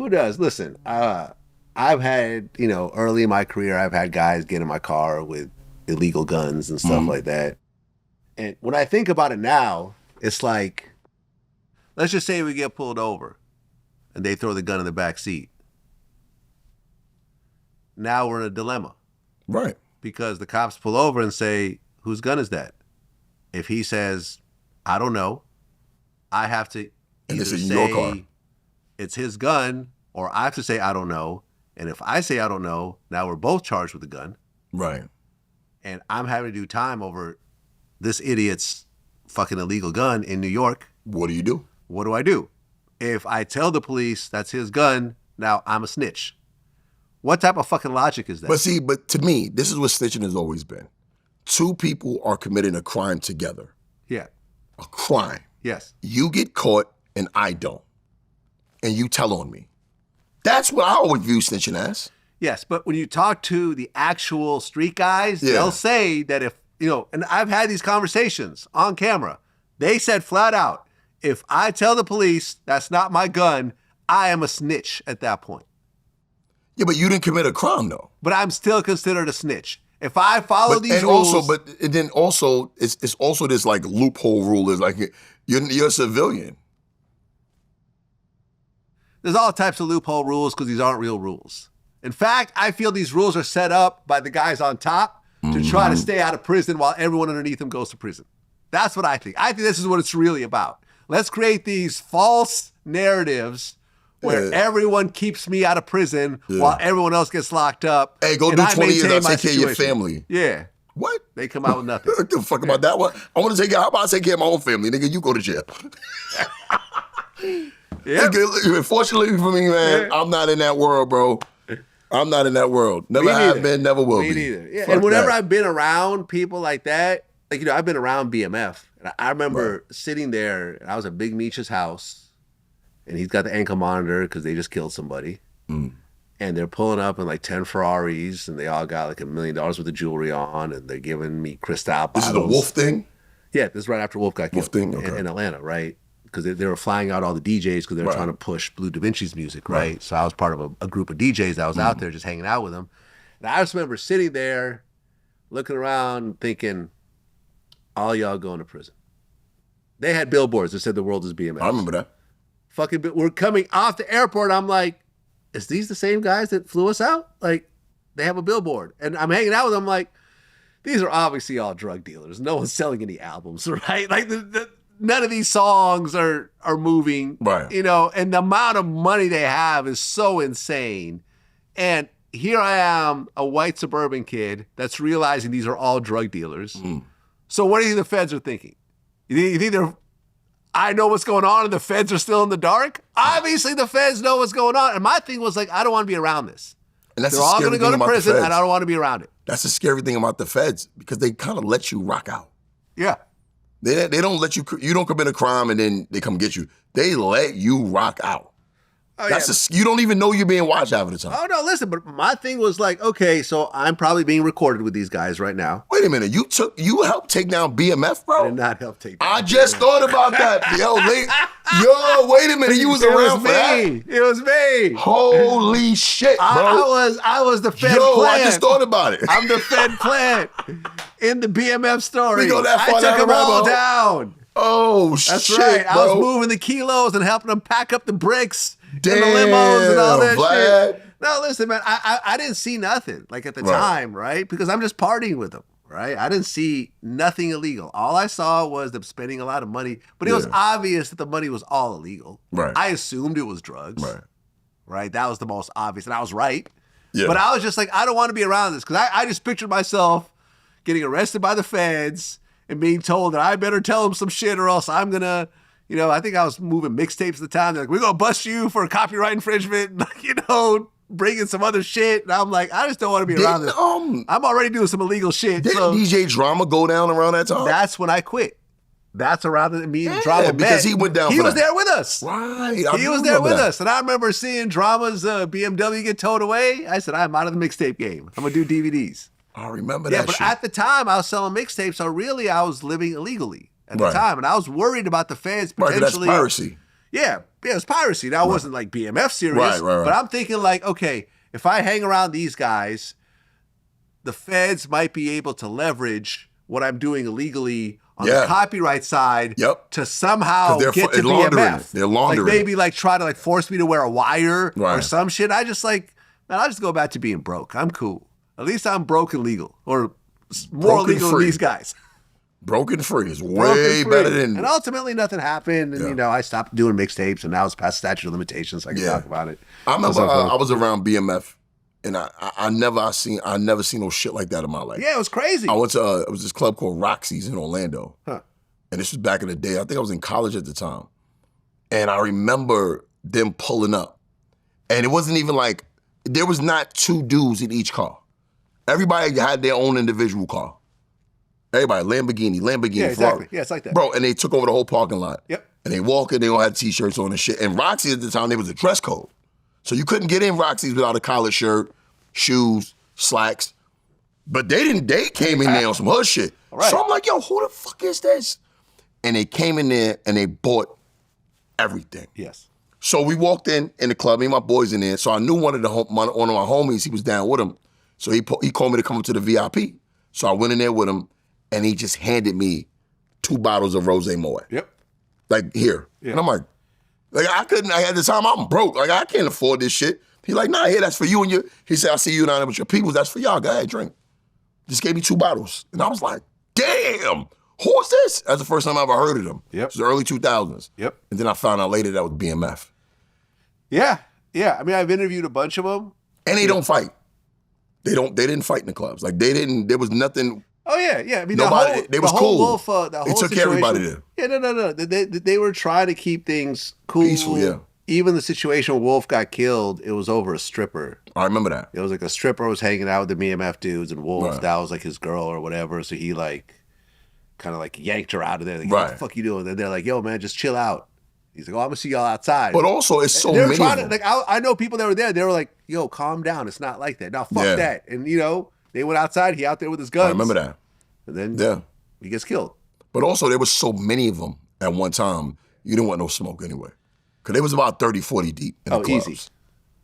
Who does? Listen, I've had, early in my career, I've had guys get in my car with illegal guns and stuff like that. And when I think about it now, it's like, let's just say we get pulled over and they throw the gun in the back seat. Now we're in a dilemma. Right. Because the cops pull over and say, whose gun is that? If he says, I don't know, I have to either say it's his gun, or I have to say I don't know. And if I say I don't know, now we're both charged with the gun. Right. And I'm having to do time over this idiot's fucking illegal gun in New York. What do you do? What do I do? If I tell the police that's his gun, now I'm a snitch. What type of fucking logic is that? But to me, this is what snitching has always been. Two people are committing a crime together. Yeah. A crime. Yes. You get caught and I don't. And you tell on me. That's what I always view snitching as. Yes, but when you talk to the actual street guys, they'll say that if, and I've had these conversations on camera. They said flat out, if I tell the police that's not my gun, I am a snitch at that point. Yeah, but you didn't commit a crime, though. But I'm still considered a snitch. If I follow these rules... Then also, it's also this, like, loophole rule is like, you're a civilian. There's all types of loophole rules because these aren't real rules. In fact, I feel these rules are set up by the guys on top to try to stay out of prison while everyone underneath them goes to prison. That's what I think. I think this is what it's really about. Let's create these false narratives where everyone keeps me out of prison while everyone else gets locked up. Hey, go do 20 years, I'll take care of your family. Yeah. What? They come out with nothing. What the fuck about that one? I want to how about I take care of my own family? Nigga, you go to jail. Yeah. Unfortunately for me, man, I'm not in that world, bro. I'm not in that world. Never have been, never will be. Me neither. Yeah. And whenever I've been around people like that, like, I've been around BMF. And I remember sitting there, and I was at Big Meech's house, and he's got the ankle monitor because they just killed somebody. And they're pulling up in like 10 Ferraris, and they all got like $1 million worth of jewelry on, and they're giving me Cristal bottles. This is the Wolf thing? Yeah, this is right after Wolf got killed. Wolf thing? Okay. In Atlanta, right? Because they were flying out all the DJs because they were trying to push Blue Da Vinci's music, right? So I was part of a group of DJs that was out there just hanging out with them. And I just remember sitting there, looking around, thinking, all y'all going to prison. They had billboards that said the world is BMF. I remember that. We're coming off the airport. I'm like, is these the same guys that flew us out? Like, they have a billboard. And I'm hanging out with them like, these are obviously all drug dealers. No one's selling any albums, right? Like, none of these songs are moving, right? And the amount of money they have is so insane. And here I am, a white suburban kid that's realizing these are all drug dealers. So what do you think the feds are thinking? You think I know what's going on and the feds are still in the dark? Obviously the feds know what's going on. And my thing was like, I don't want to be around this. And that's They're all going to go to prison and I don't want to be around it. That's the scary thing about the feds because they kind of let you rock out. Yeah. They don't let you don't commit a crime and then they come get you. They let you rock out. Oh, you don't even know you're being watched half of the time. Oh, no, listen, but my thing was like, okay, so I'm probably being recorded with these guys right now. Wait a minute, you helped take down BMF, bro? I did not help take down I just thought about that. Wait a minute, you was around for that? It was me. Holy shit, bro. I was the Fed plant. I just thought about it. I'm the Fed plant in the BMF story. We go that far I took them all down. Oh, shit, That's right. bro. I was moving the kilos and helping them pack up the bricks. Damn, and the limos and all that Vlad. shit. No, listen, man, I didn't see nothing like at the time, right? Because I'm just partying with them, right? I didn't see nothing illegal. All I saw was them spending a lot of money, but it was obvious that the money was all illegal. Right. I assumed it was drugs. Right. That was the most obvious, and I was right. Yeah. But I was just like, I don't want to be around this because I just pictured myself getting arrested by the feds and being told that I better tell them some shit or else I'm gonna. I think I was moving mixtapes at the time. They're like, we're going to bust you for copyright infringement, bringing some other shit. And I'm like, I just don't want to be around this. I'm already doing some illegal shit. Didn't DJ Drama go down around that time? That's when I quit. That's around me and Drama met. Because he went down He was there with us. Right. He was there with us. And I remember seeing Drama's BMW get towed away. I said, I'm out of the mixtape game. I'm going to do DVDs. I remember that shit. Yeah, but at the time, I was selling mixtapes, so really I was living illegally. At the time, and I was worried about the feds potentially. That's piracy. Yeah, it was piracy. Now, it wasn't like BMF serious. Right. But I'm thinking like, okay, if I hang around these guys, the feds might be able to leverage what I'm doing illegally on the copyright side to somehow get to BMF. They're laundering like maybe like try to like force me to wear a wire or some shit. I just like, man, I'll just go back to being broke. I'm cool. At least I'm broke and legal, or more legal than these guys. Broken free is way better than... And ultimately nothing happened. And, you know, I stopped doing mixtapes and now it's past statute of limitations. So I can talk about it. I remember I was around BMF and I never seen no shit like that in my life. Yeah, it was crazy. I went to, it was this club called Roxy's in Orlando. And this was back in the day. I think I was in college at the time. And I remember them pulling up. And it wasn't even like, there was not two dudes in each car. Everybody had their own individual car. Everybody, Lamborghini, yeah, exactly. Ferrari. Yeah, it's like that. Bro, and they took over the whole parking lot. Yep. And they walk in, they all had t-shirts on and shit. And Roxy at the time, there was a dress code. So you couldn't get in Roxy's without a collared shirt, shoes, slacks. But they came in there on some hood shit. Right. So I'm like, yo, who the fuck is this? And they came in there and they bought everything. Yes. So we walked in the club, me and my boys in there. So I knew one of my homies, he was down with him. So he called me to come up to the VIP. So I went in there with him. And he just handed me 2 bottles of Rosé Moet. Yep. Like, here. Yeah. And I'm like, at the time, I'm broke. Like, I can't afford this shit. He's like, nah, here, that's for you and your... He said, I see you down there with your people. That's for y'all. Go ahead, drink. Just gave me 2 bottles. And I was like, damn, who is this? That's the first time I ever heard of them. Yep. It was the early 2000s. Yep. And then I found out later that was BMF. Yeah. Yeah. I mean, I've interviewed a bunch of them. And they don't fight. They didn't fight in the clubs. Like, there was nothing... Oh yeah. I mean, they was cool. Wolf, they took everybody there. Yeah, no. They were trying to keep things cool. Peaceful, yeah. Even the situation where Wolf got killed, it was over a stripper. I remember that. It was like a stripper was hanging out with the BMF dudes, and Wolf, that was like his girl or whatever. So he like kind of like yanked her out of there. Like, what the fuck you doing? And they're like, yo, man, just chill out. He's like, oh, I'm gonna see y'all outside. But also, it's so many of them. Like, I know people that were there. They were like, yo, calm down. It's not like that. Now, fuck that. And you know, they went outside. He out there with his guns. I remember that. And then he gets killed. But also, there was so many of them at one time, you didn't want no smoke anyway. Because there was about 30, 40 deep in the clubs. Easy.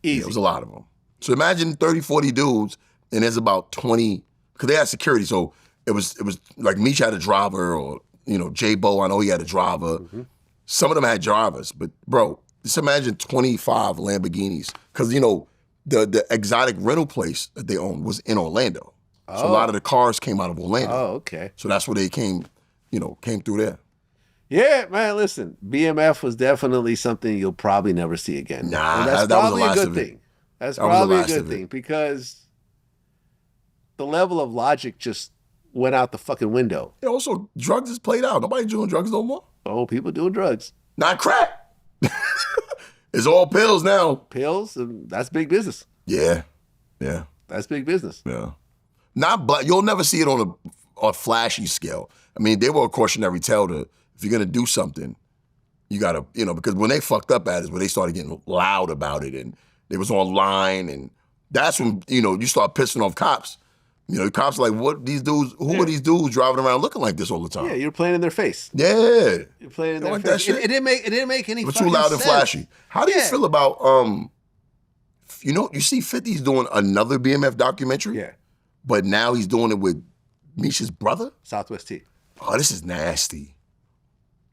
Yeah, it was a lot of them. So imagine 30, 40 dudes, and there's about 20, because they had security. So it was like Meech had a driver, or, you know, J-Bo, I know he had a driver. Mm-hmm. Some of them had drivers. But, bro, just imagine 25 Lamborghinis. Because, you know, the exotic rental place that they owned was in Orlando. So a lot of the cars came out of Orlando. Oh, okay. So that's where they came through there. Yeah, man, listen, BMF was definitely something you'll probably never see again. Nah, and that's that probably was the last a good of it. thing. That's probably a good thing because the level of logic just went out the fucking window. Yeah, also, drugs is played out. Nobody doing drugs no more. Oh, people doing drugs. Not crack. It's all pills now. Pills, that's big business. Yeah. That's big business. Yeah. Not black. You'll never see it on a flashy scale. I mean, they were a cautionary tale to, if you're gonna do something, you gotta, because when they fucked up at it, when they started getting loud about it, and they was online, and that's when you start pissing off cops. The cops are like, what these dudes? Who are these dudes driving around looking like this all the time? Yeah, you're playing in their face. Yeah, you're playing in their face. It didn't make any. But too loud and flashy. How do you feel about you see 50's doing another BMF documentary? Yeah. But now he's doing it with Misha's brother? Southwest T. Oh, this is nasty.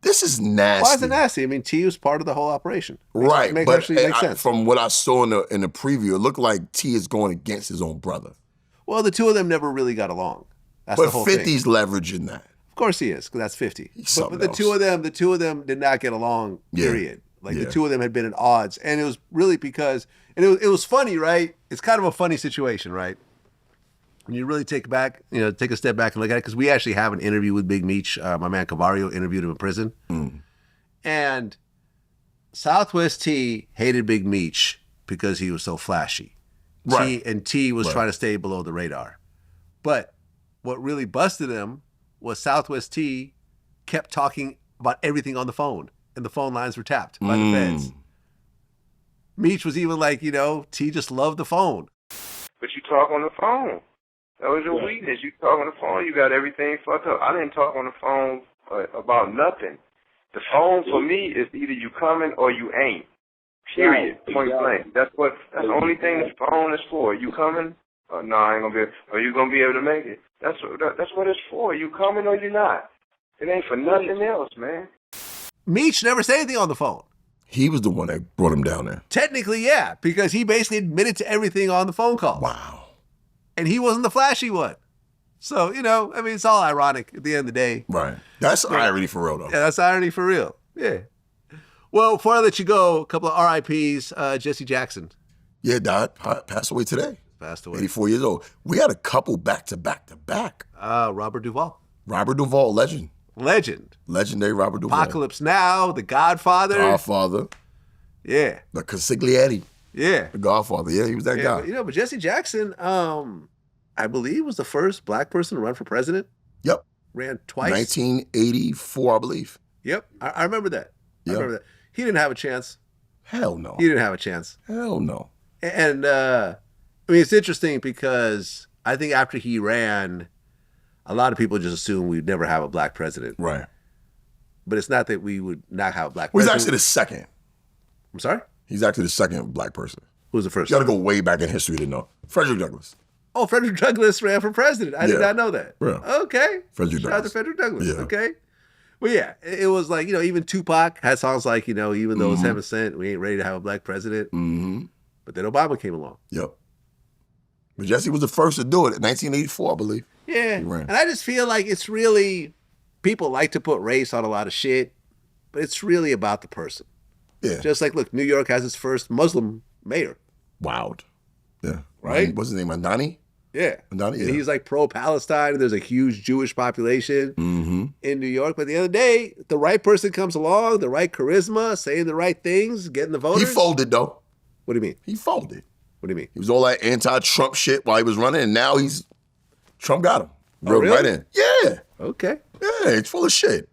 This is nasty. Why is it nasty? I mean, T was part of the whole operation. Right. Makes sense. From what I saw in the preview, it looked like T is going against his own brother. Well, the two of them never really got along. That's the whole 50's thing. leveraging that. Of course he is, because that's 50. But the two of them did not get along, period. The two of them had been at odds. And it was really because, and it was funny, right? It's kind of a funny situation, right? When you really take a step back and look at it, because we actually have an interview with Big Meech. My man Cavario interviewed him in prison. Mm. And Southwest T hated Big Meech because he was so flashy. Right. T was trying to stay below the radar. But what really busted him was Southwest T kept talking about everything on the phone, and the phone lines were tapped by the feds. Meech was even like, T just loved the phone. But you talk on the phone. That was your weakness. You talk on the phone, you got everything fucked up. I didn't talk on the phone about nothing. The phone for me is either you coming or you ain't. Period. Point blank. That's the only thing the phone is for. You coming? Oh, no, I ain't gonna be. Are you gonna be able to make it? That's what it's for. You coming or you not? It ain't for nothing else, man. Meech never said anything on the phone. He was the one that brought him down there. Technically, yeah, because he basically admitted to everything on the phone call. Wow. And he wasn't the flashy one. So, I mean, it's all ironic at the end of the day. Right. That's irony for real, though. Yeah, that's irony for real. Yeah. Well, before I let you go, a couple of RIPs. Jesse Jackson. Yeah, died. Passed away today. Passed away. 84 years old. We had a couple back to back to back. Robert Duvall. Robert Duvall, legend. Legendary Robert Duvall. Apocalypse Now, The Godfather. Godfather. Yeah. The Consigliere. Yeah. The Godfather. Yeah, he was that guy. But Jesse Jackson, I believe, was the first black person to run for president. Yep. Ran twice. 1984, I believe. Yep. I remember that. Yep. I remember that. He didn't have a chance. Hell no. He didn't have a chance. Hell no. And, I mean, it's interesting because I think after he ran, a lot of people just assumed we'd never have a black president. Right. But it's not that we would not have a black Well, he's president. actually the second. I'm sorry? He's actually the second black person. Who was the first? You got to go way back in history to know. Frederick Douglass. Oh, Frederick Douglass ran for president. I did not know that. Yeah. Okay. Frederick Shout out to Douglass. Frederick Douglass. Yeah. Okay. Well, yeah, it was like, even Tupac had songs like, even though it's heaven sent, we ain't ready to have a black president. Mm-hmm. But then Obama came along. Yep. But Jesse was the first to do it in 1984, I believe. Yeah. He ran. And I just feel like it's really, people like to put race on a lot of shit, but it's really about the person. Yeah. Just like, look, New York has its first Muslim mayor. Wild. Yeah. Right? What's his name? Andani? Yeah. Andani, And yeah. he's like pro-Palestine, and there's a huge Jewish population in New York. But at the end of the day, if the right person comes along, the right charisma, saying the right things, getting the voters. He folded, though. What do you mean? He folded. What do you mean? He was all that anti-Trump shit while he was running, and now Trump got him. Oh, really? Right in. Yeah. Okay. Yeah, it's full of shit.